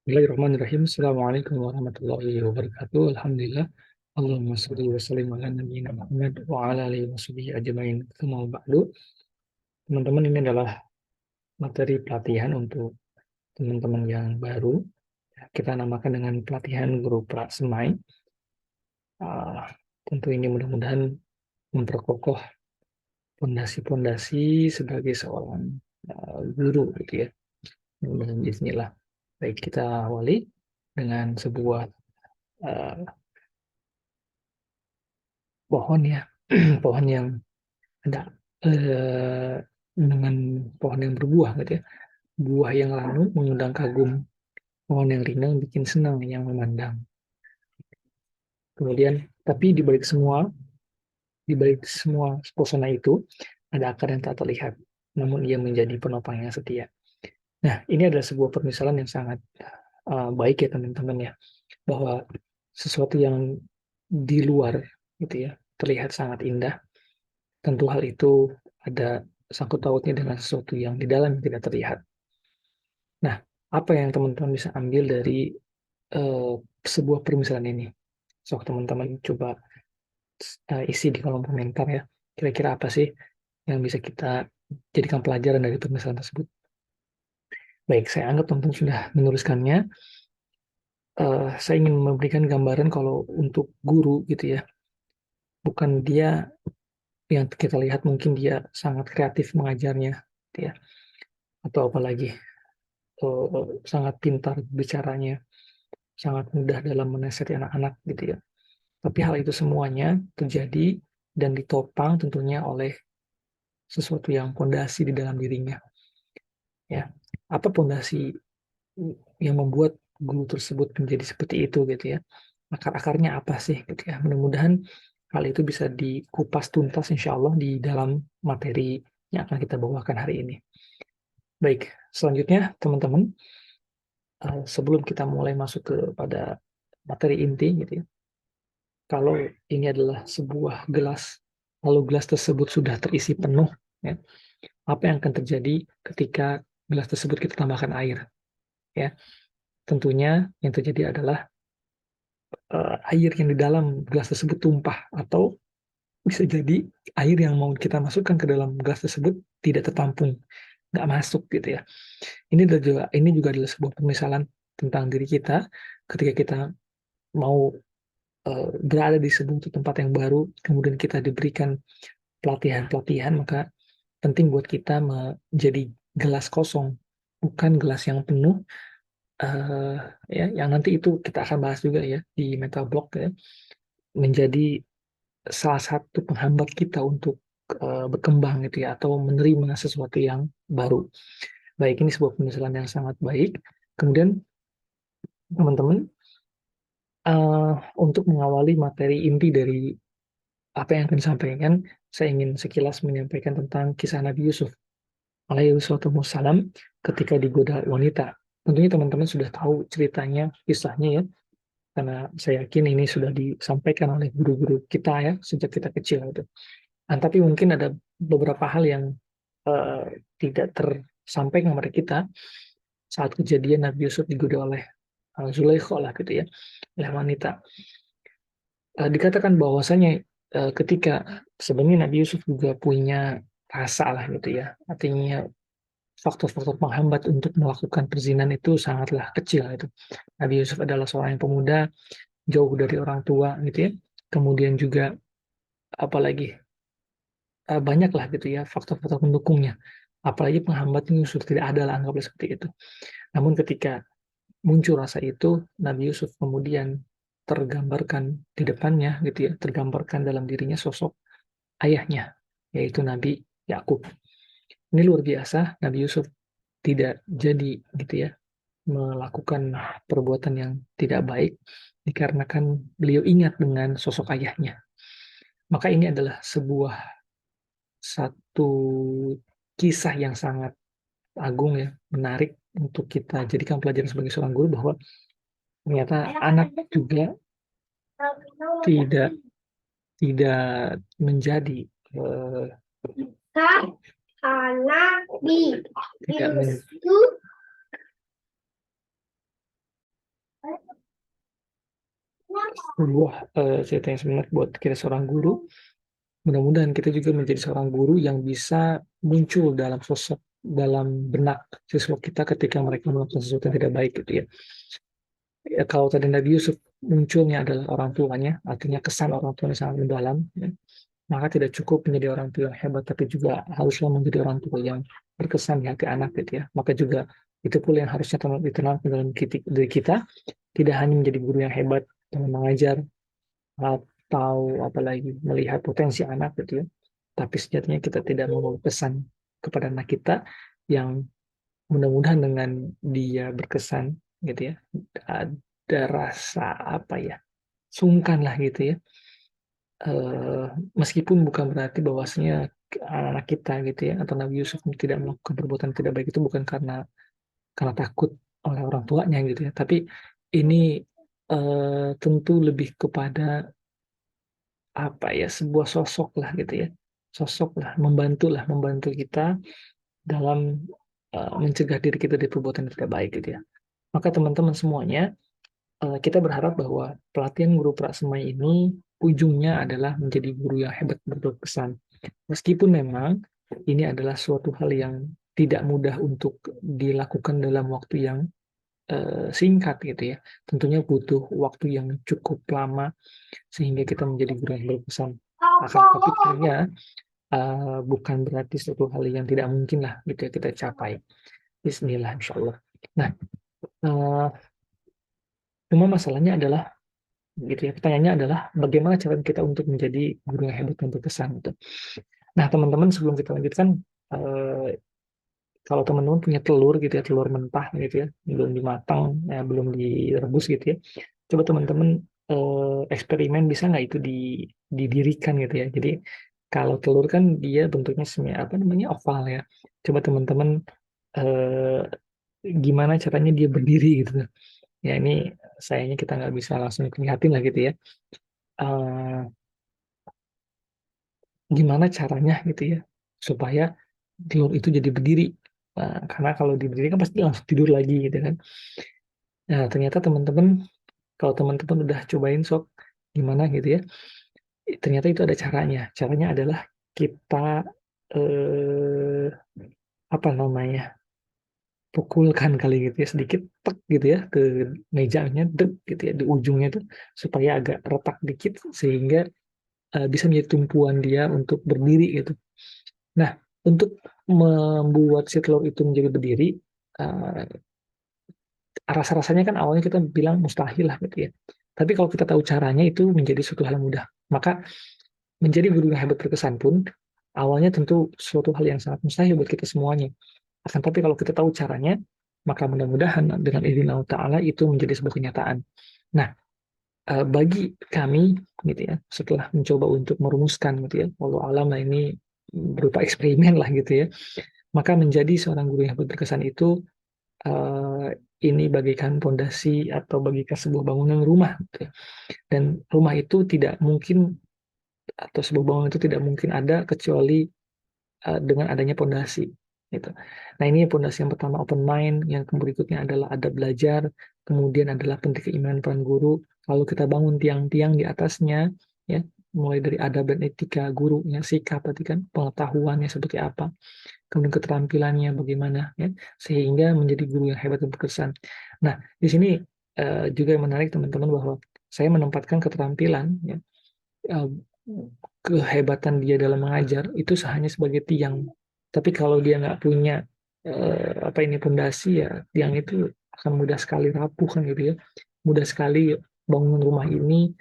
Bismillahirrahmanirrahim. Assalamualaikum warahmatullahi wabarakatuh. Alhamdulillah. Allahumma sholli wa sallim ala nabiyyina Muhammad wa ala alihi wa sahbihi ajmain. Tsumma ba'du. Teman-teman, ini adalah materi pelatihan untuk teman-teman yang baru. Kita namakan dengan pelatihan guru prasemai. Ah, tentu ini mudah-mudahan memperkokoh pondasi-pondasi sebagai seorang guru gitu ya. Mudah-mudahan bismillah. Baik, kita awali dengan sebuah uh, pohon ya. Pohon yang ada dengan pohon yang berbuah gitu ya. Buah yang lanu mengundang kagum, pohon yang rindang bikin senang yang memandang. Kemudian, tapi di balik semua pesona itu ada akar yang tak terlihat, namun ia menjadi penopang yang setia. Nah, ini adalah sebuah permisalan yang sangat baik ya teman-teman ya, bahwa sesuatu yang di luar gitu ya terlihat sangat indah, tentu hal itu ada sangkut pautnya dengan sesuatu yang di dalam yang tidak terlihat. Nah, apa yang teman-teman bisa ambil dari eh, sebuah permisalan ini? So, teman-teman coba isi di kolom komentar ya. Kira-kira apa sih yang bisa kita jadikan pelajaran dari permisalan tersebut? Baik, saya anggap teman-teman sudah menuliskannya. Saya ingin memberikan gambaran kalau untuk guru gitu ya, bukan dia yang kita lihat mungkin dia sangat kreatif mengajarnya, gitu ya, atau apalagi sangat pintar bicaranya, sangat mudah dalam menasihati anak-anak gitu ya. Tapi hal itu semuanya terjadi dan ditopang tentunya oleh sesuatu yang pondasi di dalam dirinya. Ya, apa pondasi yang membuat guru tersebut menjadi seperti itu gitu ya? Akar-akarnya apa sih gitu ya? Mudah-mudahan hal itu bisa dikupas tuntas insya Allah di dalam materi yang akan kita bawakan hari ini. Baik, selanjutnya teman-teman, sebelum kita mulai masuk kepada materi inti gitu ya, kalau ini adalah sebuah gelas, lalu gelas tersebut sudah terisi penuh, ya, apa yang akan terjadi ketika gelas tersebut kita tambahkan air? Ya, tentunya yang terjadi adalah air yang di dalam gelas tersebut tumpah, atau bisa jadi air yang mau kita masukkan ke dalam gelas tersebut tidak tertampung, nggak masuk gitu ya. Ini juga adalah sebuah permisalan tentang diri kita ketika kita mau berada di sebuah tempat yang baru, kemudian kita diberikan pelatihan-pelatihan, maka penting buat kita menjadi gelas kosong, bukan gelas yang penuh. Ya, yang nanti itu kita akan bahas juga ya di mental block ya, menjadi salah satu penghambat kita untuk berkembang gitu ya, atau menerima sesuatu yang baru. Baik, ini sebuah penjelasan yang sangat baik. Kemudian teman-teman, untuk mengawali materi inti dari apa yang akan disampaikan, saya ingin sekilas menyampaikan tentang kisah Nabi Yusuf alaihi wassalam ketika digoda wanita. Tentunya teman-teman sudah tahu ceritanya, kisahnya ya, karena saya yakin ini sudah disampaikan oleh guru-guru kita ya sejak kita kecil gitu. Nah, tapi mungkin ada beberapa hal yang tidak tersampaikan kepada kita saat kejadian Nabi Yusuf digoda oleh Zulaikha lah gitu ya, oleh wanita. Dikatakan bahwasanya ketika sebenarnya Nabi Yusuf juga punya rasa lah gitu ya, artinya faktor-faktor penghambat untuk melakukan perzinahan itu sangatlah kecil itu. Nabi Yusuf adalah seorang yang pemuda, jauh dari orang tua gitu ya. Kemudian juga apalagi banyak lah gitu ya faktor-faktor pendukungnya. Apalagi penghambatnya Yusuf tidak ada lah, anggaplah seperti itu. Namun ketika muncul rasa itu, Nabi Yusuf kemudian tergambarkan di depannya gitu ya, tergambarkan dalam dirinya sosok ayahnya, yaitu Nabi Yakub. Ini luar biasa, Nabi Yusuf tidak jadi gitu ya melakukan perbuatan yang tidak baik dikarenakan beliau ingat dengan sosok ayahnya. Maka ini adalah satu kisah yang sangat agung ya, menarik untuk kita jadikan pelajaran sebagai seorang guru, bahwa ternyata anak juga tidak tidak menjadi eh, anak tidak men- sebuah cerita yang sebenarnya buat kita seorang guru. Mudah-mudahan kita juga menjadi seorang guru yang bisa muncul dalam sosok, dalam benak siswa kita ketika mereka melakukan sesuatu yang tidak baik gitu ya. Ya, kalau tadi Nabi Yusuf munculnya adalah orang tuanya, artinya kesan orang tuanya sangat mendalam, ya, maka tidak cukup menjadi orang tua yang hebat, tapi juga haruslah menjadi orang tua yang berkesan di hati anak gitu ya. Maka juga itu pula yang harusnya ditanamkan dalam diri kita, tidak hanya menjadi guru yang hebat dalam mengajar atau apalagi melihat potensi anak gitu ya, tapi sejatinya kita tidak mau pesan kepada anak kita yang mudah-mudahan dengan dia berkesan gitu ya, ada rasa apa ya, sungkan lah gitu ya. Meskipun bukan berarti bahwasanya anak kita gitu ya atau Nabi Yusuf tidak melakukan perbuatan tidak baik itu bukan karena takut oleh orang tuanya gitu ya, tapi ini tentu lebih kepada apa ya, sebuah sosok lah gitu ya, sosok lah, membantu kita dalam mencegah diri kita dari perbuatan yang tidak baik gitu ya. Maka teman-teman semuanya, kita berharap bahwa pelatihan guru prasemaya ini ujungnya adalah menjadi guru yang hebat berkesan. Meskipun memang ini adalah suatu hal yang tidak mudah untuk dilakukan dalam waktu yang singkat gitu ya. Tentunya butuh waktu yang cukup lama sehingga kita menjadi guru yang berkesan. Akan tapi tentunya bukan berarti suatu hal yang tidak mungkin lah gitu ya kita capai. Bismillah, insya Allah. Nah, uh, cuma masalahnya adalah gitu ya. Pertanyaannya adalah bagaimana cara kita untuk menjadi guru yang hebat dan berkesan gitu. Nah, teman-teman sebelum kita lanjutkan, uh, kalau teman-teman punya telur gitu ya, telur mentah gitu ya, belum dimatang, ya, belum direbus gitu ya, coba teman-teman eksperimen bisa nggak itu didirikan gitu ya. Jadi kalau telur kan dia bentuknya semi apa namanya oval ya. Coba teman-teman eh, gimana caranya dia berdiri gitu. Ya ini sayangnya kita nggak bisa langsung kelihatan lah gitu ya. Eh, Gimana caranya gitu ya supaya telur itu jadi berdiri. Nah, karena kalau di berdiri kan pasti langsung tidur lagi gitu kan. Nah, ternyata teman-teman kalau teman-teman udah cobain sok gimana gitu ya. Ternyata itu ada caranya. Caranya adalah kita apa namanya? Pukulkan kali gitu ya sedikit tek gitu ya ke mejanya dek gitu ya di ujungnya tuh supaya agak retak dikit sehingga bisa menjadi tumpuan dia untuk berdiri gitu. Nah, untuk membuat si telur itu menjadi berdiri, uh, rasa-rasanya kan awalnya kita bilang mustahil lah gitu ya. Tapi kalau kita tahu caranya itu menjadi suatu hal yang mudah. Maka menjadi guru yang hebat berkesan pun awalnya tentu suatu hal yang sangat mustahil buat kita semuanya. Akan tapi kalau kita tahu caranya, maka mudah-mudahan dengan izin Allah Ta'ala itu menjadi sebuah kenyataan. Nah, bagi kami gitu ya, setelah mencoba untuk merumuskan gitu ya, walau alam lah ini berupa eksperimen lah gitu ya, maka menjadi seorang guru yang berkesan itu eh, ini bagikan pondasi atau bagikan sebuah bangunan rumah gitu ya. Dan rumah itu tidak mungkin atau sebuah bangunan itu tidak mungkin ada kecuali dengan adanya pondasi gitu. Nah, ini pondasi yang pertama open mind, yang berikutnya adalah adab belajar, kemudian adalah penting keimanan peran guru. Kalau kita bangun tiang-tiang di atasnya ya, mulai dari adab dan etika gurunya, sikap tadi kan, pengetahuannya seperti apa, kemudian keterampilannya bagaimana ya, sehingga menjadi guru yang hebat dan berkesan. Nah, di sini juga yang menarik teman-teman bahwa saya menempatkan keterampilan ya, eh, kehebatan dia dalam mengajar itu hanya sebagai tiang. Tapi kalau dia nggak punya apa ini pondasi ya, tiang itu akan mudah sekali rapuh kan gitu ya. Mudah sekali bangunan rumah ini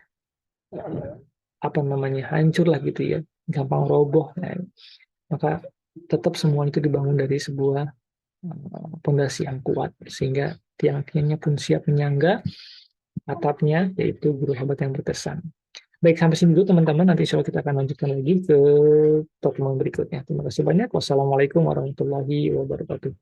eh, apa namanya hancur lah gitu ya, gampang roboh. Nah, maka tetap semua itu dibangun dari sebuah pondasi yang kuat sehingga tiang-tiangnya pun siap menyangga atapnya, yaitu guru hebat yang berkesan. Baik, sampai sini dulu teman-teman. Nanti insya Allah kita akan lanjutkan lagi ke pertemuan berikutnya. Terima kasih banyak. Wassalamualaikum warahmatullahi wabarakatuh.